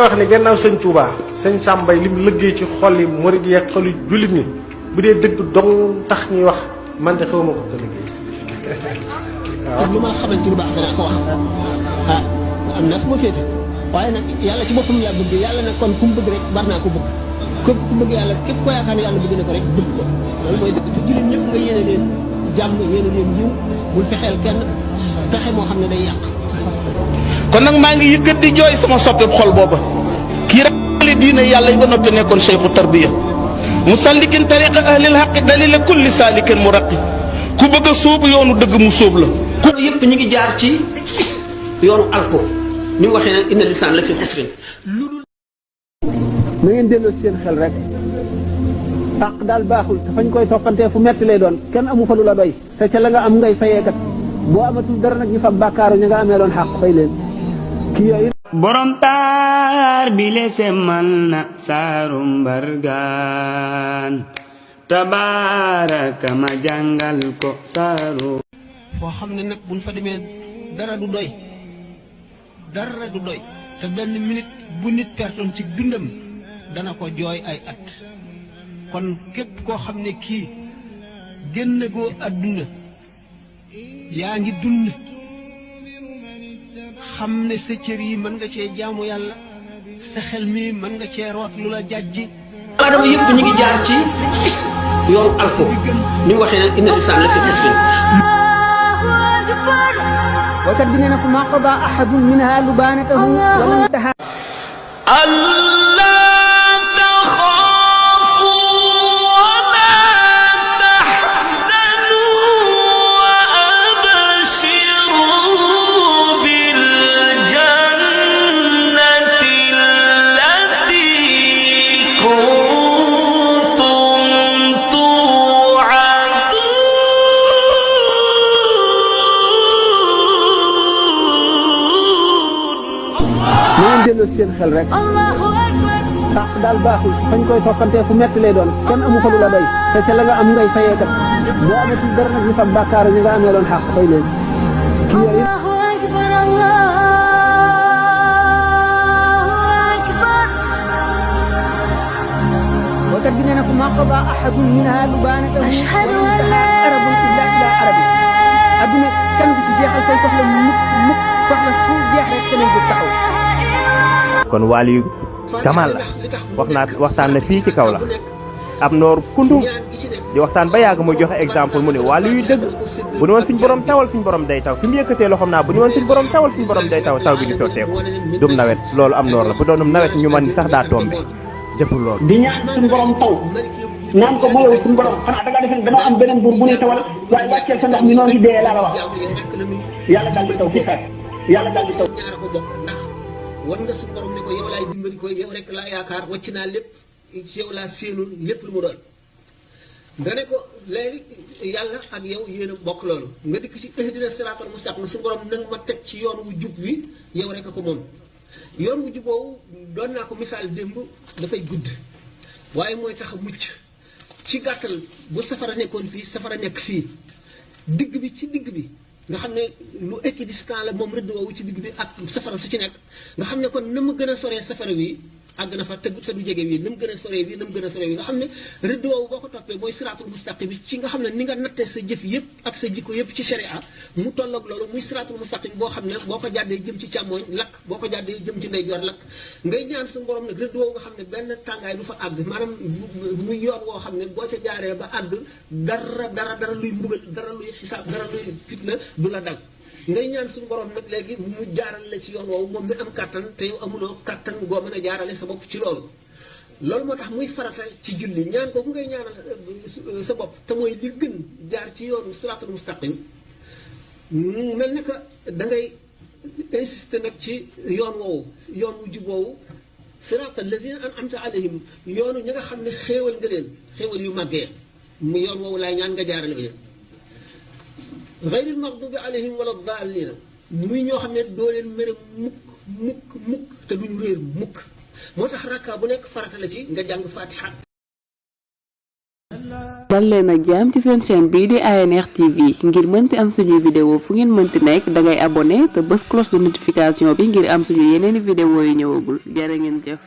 wax ne gannaaw sëñ Touba sëñ Sambay lim liggéey ci xoli murid yi ak xoli jullit ñi bu dee dëgg dong tax ñuy wax man de xawma ko liggéey. waaw lu ma xamal ci lu baax dana ko wax am na fu ma féete waaye nag yàlla ci boppam laa bëgg yàlla nag kon ku mu bëgg rek war naa ko bëgg képp ku bëgg yàlla képp koo yaakaar ne yàlla bëgg na ko rek bëgg ko loolu mooy dëgg te jullit ñëpp nga yéene leen jàmm yéene leen yiw bul fexeel kenn pexe moo xam ne day yàq. kon nag maa ngi yëkkat di jooy sama soppe xol booba kii rek li diine yàlla yi ba noppi nekkoon cheikhu tarbiya musallikin tariqa ahlil haqi dalila kulli saalikin muraqi ku bëgg a sóobu yoonu dëgg mu sóob la. kon yëpp ñu ngi jaar ci yoonu alko ni mu waxee ne inna lisaan la fi xusrin lu dul. na ngeen delloo seen xel rek àq daal baaxul te fañ koy toppantee fu metti lay doon kenn amu fa lu la doy te ca la nga am ngay fayee kat boo amatul dara nag ñu fa bàkkaaru ñu nga amee loon xàq fay leen kii yooyu. borom taar bi le semmal na saaru mbargaan tabaaraka ma jàngal ko saaru. foo xam ne nag buñ fa demee dara du doy te benn minute bu nit pertoon ci dundam dana ko jooy ay at kon képp koo xam ne kii génn goo àdduna yaa ngi dund xam ne sa cër yi mën nga cee jaamu yàlla sa xel mi mën nga cee root lu la jàjji. aadama yëpp ñu ngi jaar ci yoonu alko ni mu waxee ne inna lisaan la fi xusrin. waykat bi nee na ko maa qadaa ahadun minha lubaanatahu wa lam taha. delloo seen xel rek àq daal baaxul fañ koy toppantee fu metti lay doon kenn amu fa lu la doy te ca la nga am ngay fayee kat boo amatul dara nag ñu fa bàkkaaru ñu nga amee loon xàq fay leen kii yooyu. waykat bi nee na ko maa qadaa ahadun minha lubaanatahu arabun illa ila arabi adduna kenn du ci jeexal say soxla mukk soxla fu jeex rek keneen bu taxaw. kon Waliyu Kamal la waxtaan na fii ci kaw la ab noor kundu di waxtaan ba yàgg muy joxe exemple mu ne Waliyu dëgg bu ne woon suñ borom tawal suñ borom day taw fi mu yëkkatee loxoom naa bu ne woon suñ borom tawal suñ borom day taw taw bi di sotteeku dum nawet loolu am noor la bu doonum nawet ñu man ni sax daa tombe jëful loolu di ñaan suñ borom taw naan ko mooy suñ borom xanaa da ngaa defe dama am beneen buur bu ñuy tawal waaye wàcceel sa ndox mi noo ngi dee laa la wax yàlla daal di taw fii sax yàlla daal di taw. wan nga suñu borom ne ko yow laay dimbali ko yow rek laa yaakaar wàcc naa lépp ci yow laa séenul lépp lu mu doon nga ne ko léegi yàlla ak yow yéen a bokk loolu nga dikk ci ihdina siraatal mustaqim suñu borom nanga ma teg ci yoon wu jub wi yow rek a ko moom yoon wu jub woowu doon naa ko misaal démb dafay gudd waaye mooy tax a mucc ci gàttal bu safara nekkoon fii safara nekk fii digg bi ci digg bi nga xam ne lu équidistant la moom rëdd woowu ci digg bi ak safara su ci nekk nga xam ne kon na mu gën a soree safara wi àgg na fa te du jege wi na mu gën a soree wi na mu gën a soree wi nga xam ne rëdd woowu boo ko toppee mooy siraatul mustaqim bi ci nga xam ne ni nga nattee sa jëf yëpp ak sa jikko yëpp ci sharia mu tolloog loolu muy siraatul mustaqim boo xam ne boo ko jàddee jëm ci càmmooñ lakk boo ko jàddee jëm ci ndeyjoor lakk ngay ñaan suñu borom nag rëdd woowu nga xam ne benn tàngaay du fa àgg maanaam muy yoon woo xam ne boo ca jaaree ba àgg dara luy mbugal dara luy xisaab dara luy fitna du la dal ngay ñaan suñu borom nag léegi mu jaaral la ci yoon woowu moom mi am kàttan te yow amuloo kàttan goo mën a jaarale sa bopp ci loolu moo tax muy farata ci julli ñaan kooku ngay ñaanal sa bopp te mooy li gën jaar ci yoonu siraatul mustaqim mel ne que da ngay insister nag ci yoon woowu yoon wu jub woowu siraatal lazina an'amta alayhim yoonu ñi nga xam ne xéewal nga leen xéewal yu màggee mu yoon woowu laay ñaan nga jaarale ba gayril maxdubi alayhim wala daalliina muy ñoo xam ne doo leen mere mukk te duñu réer mukk moo tax rakka bu nekk farata la ci nga jàng fatiha dal leen ak jàmm ci seen chaîne bii di ANR TV ngir mënti am suñuy vidéo fu ngeen mënti nekk dangay abonné te bës cloche de notification bi ngir am suñu yeneeni vidéo yu ñëwagul jërë ngeen jëf